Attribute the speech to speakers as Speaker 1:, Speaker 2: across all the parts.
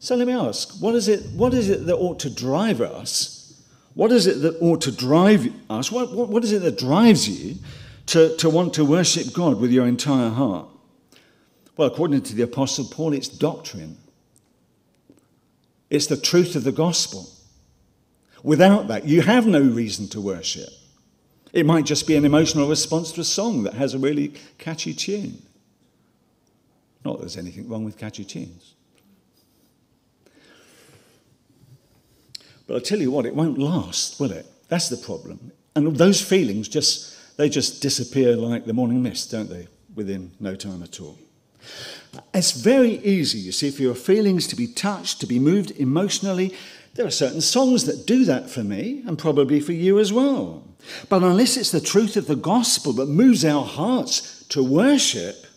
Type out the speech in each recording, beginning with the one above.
Speaker 1: So let me ask, what is it that ought to drive us? What is it that ought to drive us? What is it that drives you to want to worship God with your entire heart? Well, according to the Apostle Paul, it's doctrine. It's the truth of the gospel. Without that, you have no reason to worship. It might just be an emotional response to a song that has a really catchy tune. Not that there's anything wrong with catchy tunes. But I'll tell you what, it won't last, will it? That's the problem. And those feelings just disappear like the morning mist, don't they? Within no time at all. It's very easy, you see, for your feelings to be touched, to be moved emotionally. There are certain songs that do that for me, and probably for you as well. But unless it's the truth of the gospel that moves our hearts to worship,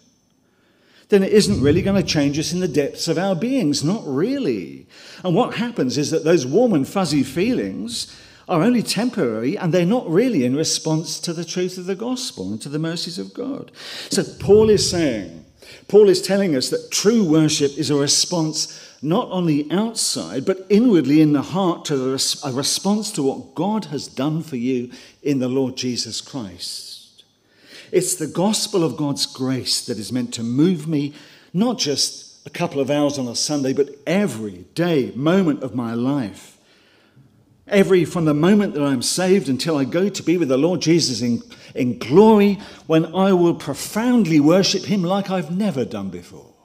Speaker 1: then it isn't really going to change us in the depths of our beings. Not really. And what happens is that those warm and fuzzy feelings are only temporary, and they're not really in response to the truth of the gospel and to the mercies of God. So Paul is telling us that true worship is a response not on the outside, but inwardly in the heart, to a response to what God has done for you in the Lord Jesus Christ. It's the gospel of God's grace that is meant to move me, not just a couple of hours on a Sunday, but every day, moment of my life. From the moment that I'm saved until I go to be with the Lord Jesus in glory, when I will profoundly worship him like I've never done before.